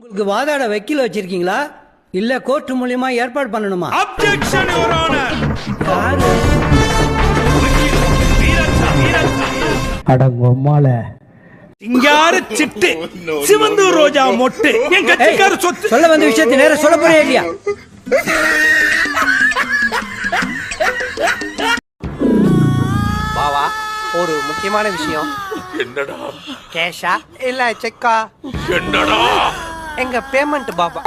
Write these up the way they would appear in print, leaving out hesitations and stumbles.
உங்களுக்கு வாதாட வக்கீல் வச்சிருக்கீங்களா இல்ல கோர்ட் மூலமா ஏற்பாடு பண்ணணுமா? Objection your honour. அடங்கொம்மால சிங்கார சிட்டு சிவந்தூர் ரோஜா மொட்டு என் கட்சிக்கார சொத்து. சொல்ல வந்த விஷயத்தை நேரா சொல்ல போறியா இல்லையா? பாவா ஒரு முக்கியமான விஷயம். என்னடா? கேஷா இல்ல செக்கா? என்னடா? எங்க பேமெண்ட் பாபா.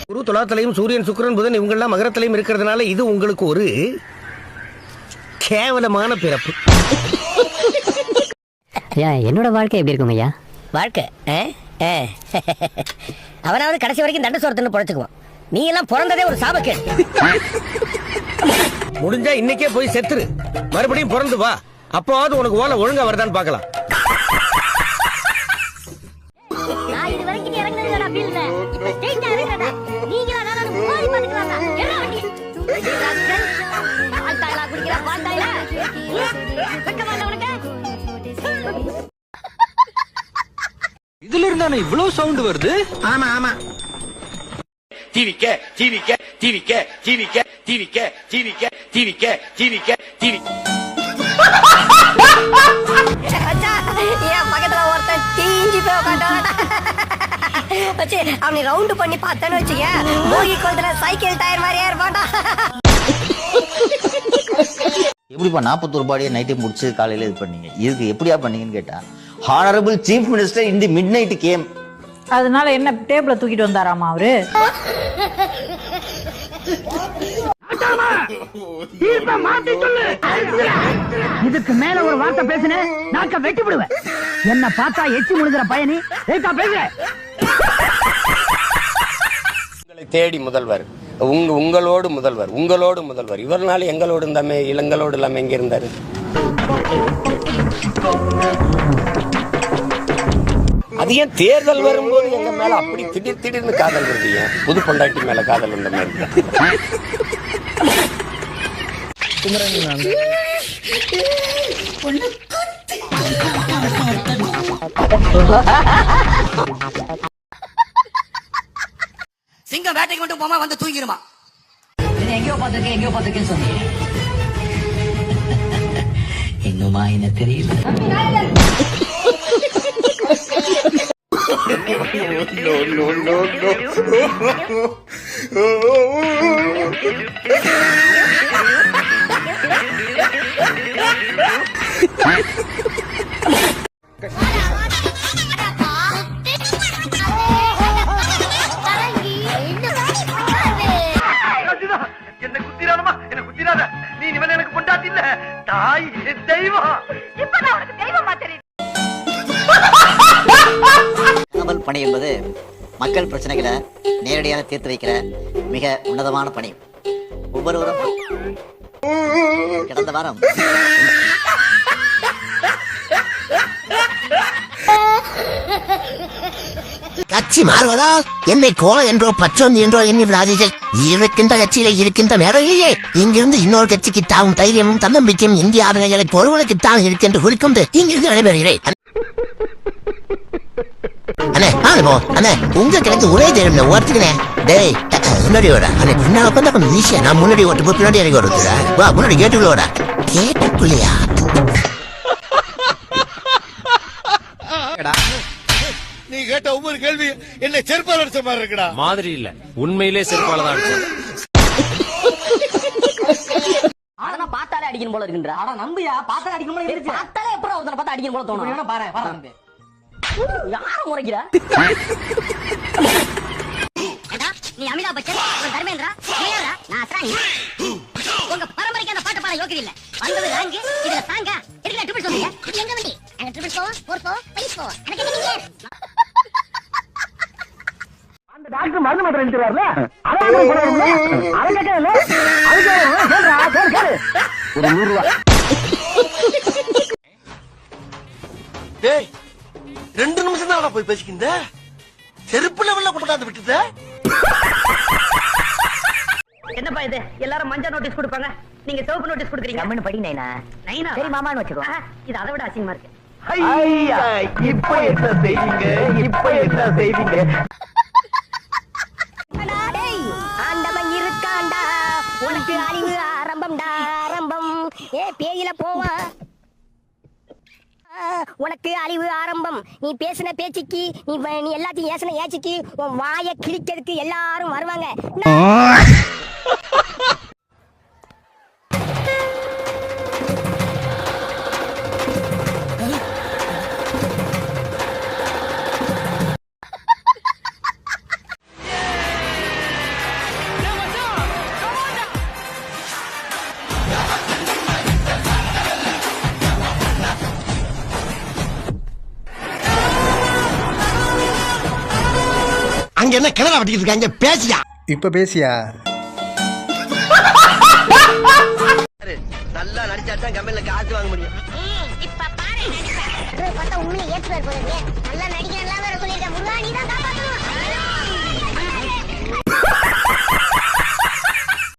குரு துலாத்திலையும் சூரியன் சுக்கிரன் புதன் இவங்கெல்லாம் மகரத்திலையும் இருக்கிறதுனால இது உங்களுக்கு ஒரு கேவலமான பிறப்பு. ஐயா என்னோட வாழ்க்கை எப்படி இருக்குங்க ஐயா? வாழ்க்கை அவனாவது கடைசி வரைக்கும் தண்ட சோரத்துன்னு பொழைச்சுக்குவான். நீ எல்லாம் பிறந்ததே ஒரு சாபக்கேடு. முடிஞ்சா இன்னைக்கே போய் செத்துரு, மறுபடியும் பிறந்து வா. அப்போவாவது உனக்கு ஓலை ஒழுங்கா வருதான்னு பார்க்கலாம். நான் இது வரைக்கும் இறங்குனதுடா பீல்ல. ஸ்டேஜ் இறங்குறடா. நீங்களா நானும் போய் பாத்துக்கறாங்க. என்ன வண்டி? பால்டாயிலா குடிக்கிற பால்டாயிலா? வெக்கமா இல்ல உனக்கு? இதுல இருந்தானே இவ்வளவு சவுண்ட் வருது? ஆமா ஆமா. டிவிக்க டிவிக்க டிவிக்க டிவிக்க டிவிக்க டிவிக்க டிவிக்க டிவிக்க டிவி. ஏன் பக்கத்துல ஒருத்தன் தீஞ்சு போய் உட்காந்துட்டான். அவனை ரவுண்டு பண்ணி பார்த்தேன்னு வச்சுக்க, போகி கொளுத்துல சைக்கிள் டயர் மாதிரியே இருப்பான்டா. எப்படிப்பா 41 பாடியை நைட்டே முடிச்சு காலையில இது பண்ணீங்க? இதுக்கு எப்படியா பண்ணீங்கன்னு கேட்டா, ஹானரபிள் சீஃப் மினிஸ்டர் இந்த மிட் நைட் கேம். அதனால என்ன டேபிள தூக்கிட்டு வந்தாராமா அவரு? இதுக்கு மேல ஒரு வார்த்தை பேசுன நாக்க வெட்டி விடுவேன். என்ன பார்த்தா எச்சி முழுகிற பயணி ஏக்கா பேசுற. உங்களை தேடி முதல்வர், உங்களோடு முதல்வர் இவர்னால எங்களோடு இருந்தாமே, இளங்களோடு இல்லாம எங்க இருந்தாரு? அது ஏன் தேர்தல் வரும்போது எங்க மேல அப்படி திடீர்னு காதல் வருது? ஏன் புது பொண்டாட்டி மேல காதல் வந்த மாதிரி? சிங்கம் வேட்டைக்கு மட்டும் போமா வந்து தூங்கிடுமா? எங்கேயோ பார்த்திருக்கேன் சொன்னீங்க. இன்னுமா என்ன தெரியல. என்ன குத்திராதமா, என்ன குத்திராத. நீ இவன் எனக்கு பொண்டாட்டி இல்ல, தாய் தெய்வம். இப்பதான் உனக்கு தெய்வமா தெரியும். காவல் பணி என்பது மக்கள் பிரச்சனைகளை நேரடியாக தீர்த்து வைக்கிற மிக உன்னதமான பணி. ஒவ்வொருவரும் கடந்த வாரம் கட்சி மாறுவதால் என்னை கோல என்றோ பச்சோந்தி என்றோ எண்ணி விடாதீர்கள். இருக்கின்ற கட்சியில இருக்கின்ற மேடையிலேயே இங்கிருந்து இன்னொரு கட்சிக்கு தாவும் தைரியமும் தன்னம்பிக்கையும் இந்தியாவினை ஒருவனுக்கு தான் இருக்கின்ற குறிக்கும் இங்கிருந்து நடைபெறுகிறேன். அண்ணே போ அண்ணே, உங்க கிழக்கு ஒரே தைரியம் ஓட்டுக்கிறேன். டேய் முன்னாடி ஓட அண்ணே, பின்னால உட்காந்தா கொஞ்சம் ஈஸியா. நான் முன்னாடி ஓட்டு பின்னாடி எனக்கு ஓடுறா. வா முன்னாடி கேட்டுக்குள்ள ஓட. கேட்டுக்குள்ளையா? நீ கேட்ட ஒவ்வொரு கேள்வி என்ன செருப்பால் அடிச்ச மாதிரி இருக்குடா. மாதிரி இல்ல, உண்மையிலே செருப்பால தான் அடிச்சேன். அதெல்லாம் பார்த்தாலே அடிக்கணும் போல இருக்குன்ற. ஆனா நம்பியா பார்த்தாலே அடிக்கணும் போல இருக்கு. பார்த்தாலே எப்பறம் ஒருத்தனை பார்த்து அடிக்கணும் போல தோணும். வேணா பாரு பாரு. யார முறைக்கிறா? நீ அமிதாப் பச்சன், தர்மேந்திரா, ஜெயலலிதா, நான் அஸ்ரானி. உங்க பரம்பரைக்கு அந்த பாட்டு பாட யோகியம் இல்ல. வந்தது ராங்க, இதுல சாங்க. எதுக்கு ட்ரிபிள் சொல்றீங்க? இது எங்க வண்டி? அங்க ட்ரிபிள் போ, 4 போ, 5 போ. எனக்கு என்னங்க? அந்த டாக்டர் மருந்து மாத்திரை எழுதிறாருல, அத போடுறோம்ல. அத கேட்கல. அதுக்கு சொல்றா, கேளு. ஒரு 100 ரூபாய். டேய் 2 நிமிஷம் தான் போய் பேசிக்கிந்த. செருப்பு லெவல்ல கொண்டாந்து விட்டுத. என்னப்பா இது? எல்லாரும் மஞ்சள் நோட்டீஸ் கொடுப்பாங்க, நீங்க சிவப்பு நோட்டீஸ் கொடுக்குறீங்க. கம்மன்னு படி நைனா. நைனா சரி மாமான்னு வச்சுக்கோ. இது அதை விட அசிங்கமா இருக்கு. இப்ப என்ன செய்வீங்க இப்ப என்ன செய்வீங்க ஆண்டவன் இருக்காண்டா உனக்கு அழிவு ஆரம்பம்டா ஆரம்பம் ஏ பேயில போவா உனக்கு அழிவு ஆரம்பம் நீ பேசின பேச்சுக்கு நீ எல்லாத்தையும் ஏசின ஏச்சுக்கு உன் வாயை கிழிக்கிறதுக்கு எல்லாரும் வருவாங்க அங்க என்ன கிணறு வட்டிக்கிட்டு இருக்காங்க பேசியா இப்ப பேசியா நல்லா நடிச்சாதான் கம்பெனில காசு வாங்க முடியும் இப்ப பாரு பார்த்தா உண்மையை ஏற்றுவார் போல நல்லா நடிக்கிறேன் சொல்லிருக்கேன் முருகா நீ தான்